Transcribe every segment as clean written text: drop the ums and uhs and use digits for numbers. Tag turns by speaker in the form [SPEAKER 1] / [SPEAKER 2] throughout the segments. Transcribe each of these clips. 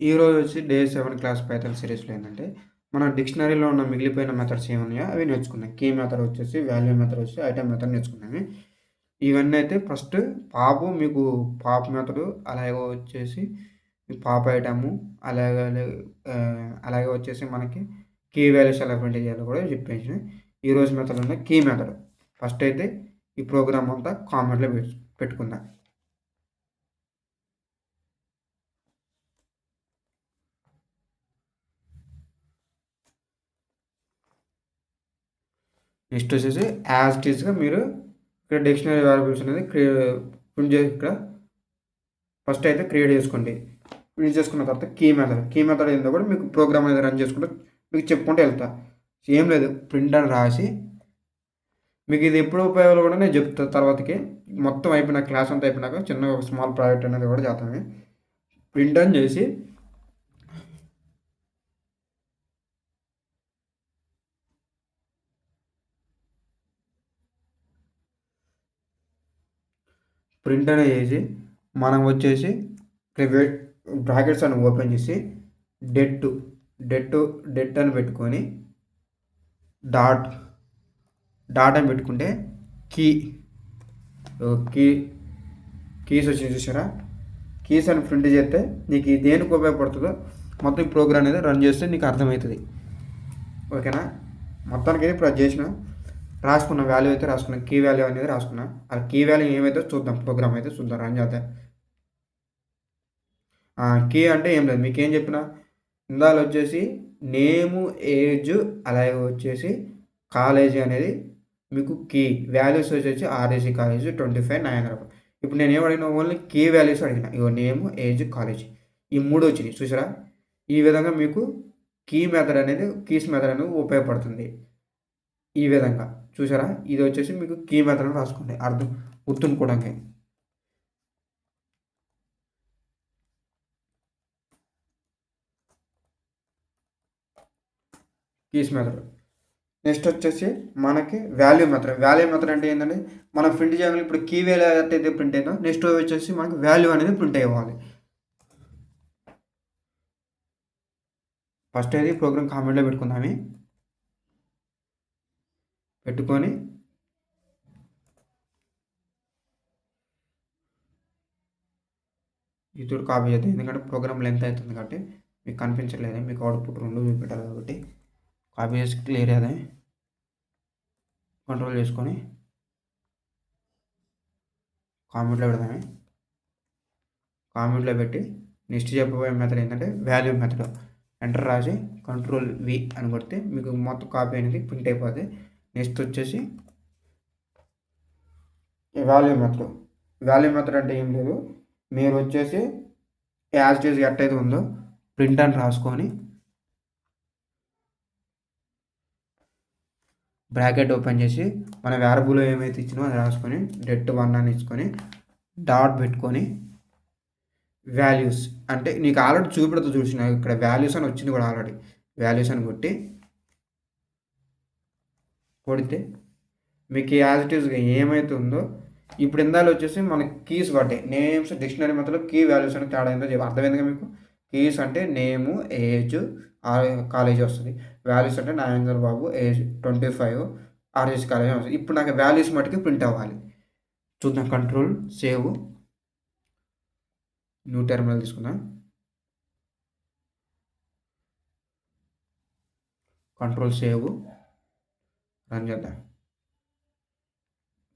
[SPEAKER 1] ఈరోజు వచ్చి day 7 class Python సిరీస్‌లో ఏందంటే, మన డిక్షనరీలో ఉన్న మిగిలిపోయిన మెథడ్స్ ఏమున్నాయో అవి నేర్చుకున్నాం. కీ మెథడ్ వచ్చేసి, వాల్యూ మెథడ్ వచ్చి, ఐటెమ్ మెథడ్ నేర్చుకున్నాము. ఇవన్నీ అయితే ఫస్ట్ మీకు పాప్ మెథడు, అలాగే వచ్చేసి పాప్ ఐటెము, అలాగే అలాగే వచ్చేసి మనకి కీ వాల్యూస్ ఎలా ప్రింట్ చేయాలో కూడా చెప్పేసాను. ఈరోజు మెథడ్ ఉన్న కీ మెథడ్. ఫస్ట్ అయితే ఈ ప్రోగ్రామ్ అంతా కామెంట్‌లో పెట్టుకుందాం. నెక్స్ట్ వచ్చేసి యాజ్ ఇట్ ఈస్‌గా మీరు ఇక్కడ డిక్షనరీ వేరియబుల్స్ అనేది ప్రింట్ చేసి ఇక్కడ ఫస్ట్ అయితే క్రియేట్ చేసుకోండి. క్రియేట్ చేసుకున్న తర్వాత కీ మెథడ్ ఏందో కూడా మీకు ప్రోగ్రామ్ అనేది రన్ చేసుకుంటూ మీకు చెప్పుకుంటూ వెళ్తా. ఏం లేదు ప్రింట్ అని రాసి మీకు ఇది ఎప్పుడు ఉపయోగాలు కూడా నేను చెప్తా తర్వాతకి. మొత్తం అయిపోయిన క్లాస్ అంతా అయిపోయినాక చిన్న ఒక స్మాల్ ప్రాజెక్ట్ అనేది కూడా చేద్దాము. ప్రింట్ అని చేసి ప్రింట్ అనేది చేసి మనం వచ్చేసి బ్రాకెట్స్ అని ఓపెన్ చేసి డెట్ డెట్ అని పెట్టుకొని డాట్ అని పెట్టుకుంటే కీ కీ కీస్ వచ్చి చూసారా, కీస్ అని ప్రింట్ చేస్తే నీకు దేనికి ఉపయోగపడుతుందో మొత్తం ప్రోగ్రామ్ అనేది రన్ చేస్తే నీకు అర్థమవుతుంది. ఓకేనా, మొత్తానికి ఇప్పుడు అది చేసిన రాసుకున్న వాల్యూ అయితే రాసుకున్నాం, కీ వాల్యూ అనేది రాసుకున్నా. ఆ కీ వాల్యూ ఏమైతే చూద్దాం, ప్రోగ్రామ్ అయితే చూద్దాం, రన్ చేద్దాం. కీ అంటే ఏం లేదు, మీకు ఏం చెప్పిన ఇందాలు వచ్చేసి నేము, ఏజ్, అలాగే వచ్చేసి కాలేజీ అనేది మీకు కీ వాల్యూస్ వచ్చేసి ఆర్ఏసీ కాలేజ్ 25 900. ఇప్పుడు నేను ఏం అడిగినా, ఓన్లీ కీ వాల్యూస్ అడిగిన. ఇగో నేము, ఏజ్, కాలేజ్ ఈ 3 వచ్చినాయి చూసారా. ఈ విధంగా మీకు కీస్ మెథడ్ అనేది ఉపయోగపడుతుంది. ఈ విధంగా చూసారా, ఇది వచ్చేసి మీకు కీ మెథడ్ రాసుకోండి, అర్థం గుర్తుంచుకోవడానికి. Keys method. నెక్స్ట్ వచ్చేసి మనకి వాల్యూ మెథడ్ అంటే ఏంటంటే మనం ప్రింట్ చేయాలి. ఇప్పుడు కీ వాల్యూ అయితే ప్రింట్ అయిందో నెక్స్ట్ వచ్చేసి మనకి వాల్యూ అనేది ప్రింట్ అయ్యాలి. ఫస్ట్ అయితే ప్రోగ్రామ్ కామెంట్లో పెట్టుకుందాము. పెట్టుకొని ఇది కాపీ చేద్దాం, ఎందుకంటే ప్రోగ్రామ్ లెంత్ అవుతుంది కాబట్టి మీకు కనిపించలేదు, మీకు అవుట్పుట్ 2 చూపెట్టాలి కాబట్టి. కాపీ చేసి క్లియర్ అదే కంట్రోల్ చేసుకొని కామెంట్లో పెడదామే. కామెంట్లో పెట్టి నెక్స్ట్ చెప్పబోయే మెథడ్ ఏంటంటే వాల్యూ మెథడ్. ఎంటర్ రాసి కంట్రోల్ వి అని కొడితే మీకు మొత్తం కాపీ అనేది ప్రింట్ అయిపోతుంది. నెక్స్ట్ వచ్చేసి వాల్యూ మెథడ్ అంటే ఏం లేదు, మీరు వచ్చేసి యాజ్ ఇట్ ఈజ్ ఎట్టయితే ఉందో ప్రింట్ అని రాసుకొని బ్రాకెట్ ఓపెన్ చేసి మన వేరియబుల్ ఏమైతే ఇచ్చినో అది రాసుకొని det1 అని ఇచ్చుకొని డాట్ పెట్టుకొని వాల్యూస్ అంటే నీకు ఆల్రెడీ చూపెడుతూ చూసిన ఇక్కడ వాల్యూస్ అని వచ్చింది కూడా, ఆల్రెడీ వాల్యూస్ అని కొడితే మీకు యాజ్ ఇట్ ఈస్గా ఏమైతే ఉందో ఇప్పుడు ఇందాలు వచ్చేసి మనకి కీస్ పడ్డాయి. నేమ్స్ డిక్షనరీ మధ్యలో కీ వాల్యూస్ అని తేడా ఏందో అర్థమైందిగా మీకు. కీస్ అంటే నేము, ఏజ్, కాలేజ్ వస్తుంది. వాల్యూస్ అంటే నాగేంద్ర బాబు, ఏజ్ 25, ఆర్ఎస్ కాలేజ్ వస్తుంది. ఇప్పుడు నాకు వాల్యూస్ మటుకు ప్రింట్ అవ్వాలి. చూద్దాం, కంట్రోల్ సేవ్, న్యూ టెర్మినల్ తీసుకుందాం. కంట్రోల్ సేవ్, రన్ చేద్దాం.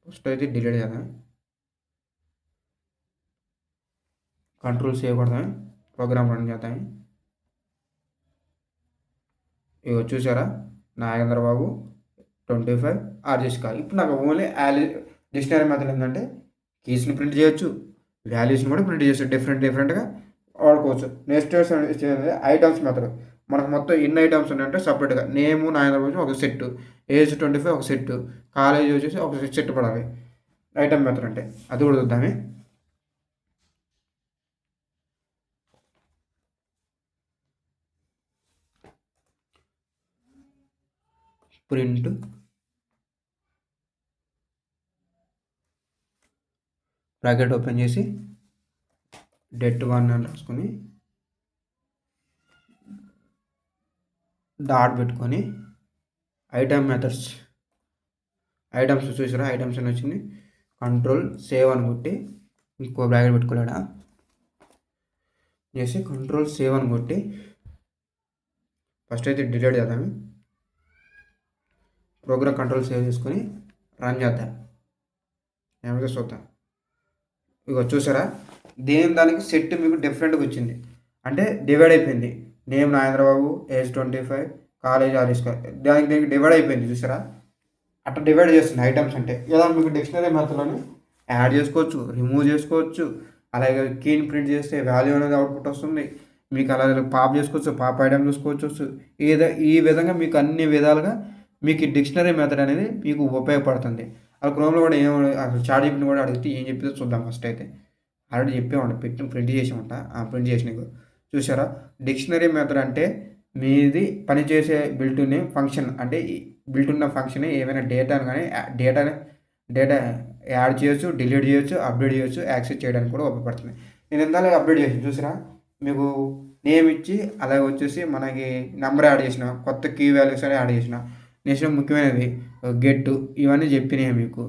[SPEAKER 1] ఫస్ట్ అయితే డిలీట్ చేద్దాం, కంట్రోల్ సేవ్ కొడదాం, ప్రోగ్రామ్ రన్ చేద్దాం. ఇగో చూసారా, నాగేంద్ర బాబు 25 ఆర్జెస్ కాల్. ఇప్పుడు నాకు ఓన్లీ డిక్షనరీ మెథడ్ ఏంటంటే కీస్ని ప్రింట్ చేయొచ్చు, వాల్యూస్ని కూడా ప్రింట్ చేయొచ్చు, డిఫరెంట్గా వాడుకోవచ్చు. Next items method. మనకు మొత్తం ఎన్ని ఐటమ్స్ ఉన్నాయంటే సపరేట్గా నేము, నాగేంద్ర బాబు ఒక సెట్, ఏజ్ 25 ఒక సెట్, కాలేజ్ వచ్చేసి ఒక సెట్ పడాలి. ఐటమ్ మెథడ్ అంటే అది కూడా చూద్దామే. ప్రింట్ బ్రాకెట్ ఓపెన్ చేసి det1 అని రాసుకొని డాట్ పెట్టుకొని ఐటమ్ మెథడ్స్ ఐటమ్స్ చూసారా, ఐటమ్స్ అని వచ్చింది. కంట్రోల్ సేవ్ అని కొట్టి ఇంకో బ్రాకెట్ పెట్టుకోలేడా చేసి కంట్రోల్ సేవ్ అని కొట్టి ఫస్ట్ అయితే డిలీట్ చేద్దాం. ప్రోగ్రామ్ కంట్రోల్ సేవ్ చేసుకొని రన్ చేద్దాం. ఏమైతే చూద్దాం. ఇక చూసారా, దానికి సెట్ మీకు డిఫరెంట్గా వచ్చింది. అంటే డివైడ్ అయిపోయింది. Name Nagendra Babu, age 25, college RS. దీనికి డివైడ్ అయిపోయింది చూసారా. అట్లా డివైడ్ చేస్తుంది ఐటమ్స్. అంటే ఇలా మీకు డిక్షనరీ మెథడ్లోనే యాడ్ చేసుకోవచ్చు, రిమూవ్ చేసుకోవచ్చు. అలాగే కీని ప్రింట్ చేస్తే వాల్యూ అనేది అవుట్పుట్ వస్తుంది. మీకు అలాగే పాప్ చేసుకోవచ్చు, పాప్ ఐటమ్ చూసుకోవచ్చు. ఈ విధంగా మీకు అన్ని విధాలుగా మీకు ఈ డిక్షనరీ మెథడ్ అనేది మీకు ఉపయోగపడుతుంది. ఆ క్రోమ్లో కూడా అసలు చాట్ జీపీటీని కూడా అడిగితే ఏం చెప్తే చూద్దాం. ఫస్ట్ అయితే ఆల్రెడీ చెప్పేవాడు, ప్రింట్ చేసామంట. ప్రింట్ చేసిన చూసారా. డిక్షనరీ మెథడ్ అంటే మీది పనిచేసే బిల్టుని ఫంక్షన్, అంటే బిల్ట్ ఉన్న ఫంక్షన్ ఏమైనా డేటాను కానీ డేటా యాడ్ చేయొచ్చు, డిలీట్ చేయొచ్చు, అప్డేట్ చేయొచ్చు, యాక్సెస్ చేయడానికి కూడా ఉపయోగపడుతుంది. నేను ఇందాక అప్డేట్ చేసి చూసారా, మీకు నేమ్ ఇచ్చి అలాగే వచ్చేసి మనకి నెంబర్ యాడ్ చేసిన, కొత్త కీ వాల్యూస్ అని యాడ్ చేసిన. నెక్స్ట్ ముఖ్యమైనది గెట్, ఇవన్నీ చెప్పినాయి మీకు.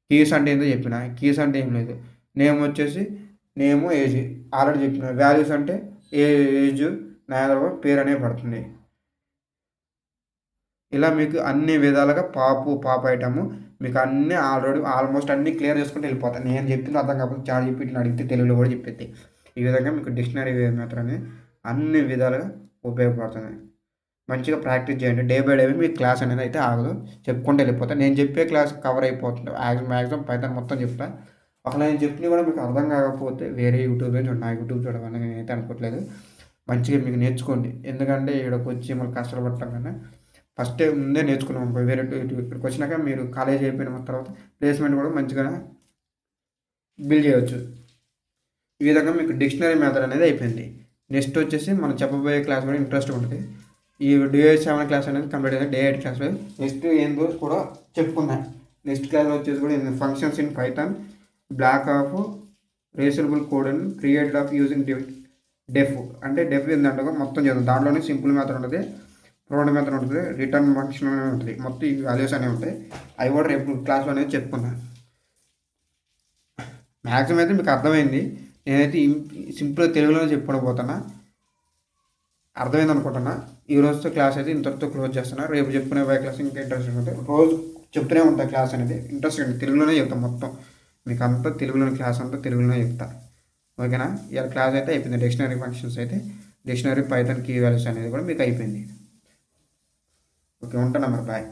[SPEAKER 1] కీస్ అంటే ఏంటో చెప్పిన, కీస్ అంటే ఏం లేదు. నేమ్ వచ్చేసి నేము, ఏజ్ ఆల్రెడీ చెప్పిన. వాల్యూస్ అంటే ఏజ్, నాగేంద్రబాబు పేరు అనేది పడుతుంది. ఇలా మీకు అన్ని విధాలుగా పాప్ ఐటము మీకు అన్నీ ఆల్మోస్ట్ అన్నీ క్లియర్ చేసుకుంటూ వెళ్ళిపోతాను. నేను చెప్పింది అర్థం కాకపోతే చాట్ జీపీటీని అడిగితే తెలుగులో కూడా చెప్పేది. ఈ విధంగా మీకు డిక్షనరీ మెథడ్ అనేది అన్ని విధాలుగా ఉపయోగపడుతుంది. మంచిగా ప్రాక్టీస్ చేయండి. డే బై డే మీకు క్లాస్ అనేది అయితే ఆగదు, చెప్పుకుంటూ వెళ్ళిపోతాను. నేను చెప్పే క్లాస్ కవర్ అయిపోతుంది. మ్యాక్సిమం పైథాన్ మొత్తం చెప్తాను. ఒకవేళ నేను చెప్పినవి కూడా మీకు అర్థం కాకపోతే వేరే యూట్యూబ్ నుంచి నా యూట్యూబ్ చూడమని నేనైతే అనుకోవట్లేదు. మంచిగా మీకు నేర్చుకోండి. ఎందుకంటే ఇక్కడికి వచ్చి మళ్ళీ కష్టపడటం కన్నా ఫస్ట్ ముందే నేర్చుకున్నాం. వేరే ఇక్కడికి వచ్చినాక మీరు కాలేజ్ అయిపోయిన తర్వాత ప్లేస్మెంట్ కూడా మంచిగా బిల్డ్ చేయవచ్చు. ఈ విధంగా మీకు డిక్షనరీ మెథడ్ అనేది అయిపోయింది. నెక్స్ట్ వచ్చేసి మనం చెప్పబోయే క్లాస్ కూడా ఇంట్రెస్ట్ ఉంటుంది. ఈ డే7 క్లాస్ అనేది కంప్లీట్ అయింది. డే8 క్లాస్లో నెక్స్ట్ ఏందో కూడా చెప్పుకుందాం. నెక్స్ట్ క్లాస్లో వచ్చేసి కూడా functions in Python, block of reasonable code and created of using def. అంటే డెఫ్ ఏంటంటే మొత్తం చదువు. దాంట్లోనే సింపుల్ మెథడ్ ఉంటుంది, ప్రొవైడ్ మెథడ్ ఉంటుంది, రిటర్న్ ఫంక్షన్ అనేది ఉంటుంది. మొత్తం ఈ వాల్యూస్ అనేవి ఉంటాయి. అవి కూడా రేపు క్లాస్లో అనేది చెప్పుకున్నాను. మ్యాక్సిమం అయితే మీకు అర్థమైంది. నేనైతే సింపుల్గా తెలుగులోనే చెప్పుకోబోతున్నా. అర్థమైంది అనుకుంటున్నా. ఈ రోజుతో క్లాస్ అయితే ఇంతటితో క్లోజ్ చేస్తున్నా. రేపు చెప్పుకునే క్లాస్ ఇంకా ఇంట్రెస్టింగ్ ఉంటుంది. రోజు చెప్తూనే ఉంటాయి క్లాస్ అనేది. ఇంట్రెస్టింగ్ తెలుగులోనే చెప్తాను మొత్తం. మీకు అంతా తెలుగులోని క్లాస్ అంతా తెలుగులోనే చెప్తా. ఓకేనా. ఇలా క్లాస్ అయితే అయిపోయింది. డిక్షనరీ ఫంక్షన్స్ అయితే డిక్షనరీ పైథాన్ కీ వాల్యూస్ అనేది కూడా మీకు అయిపోయింది. ఓకే, ఉంటాను మరి. బాయ్.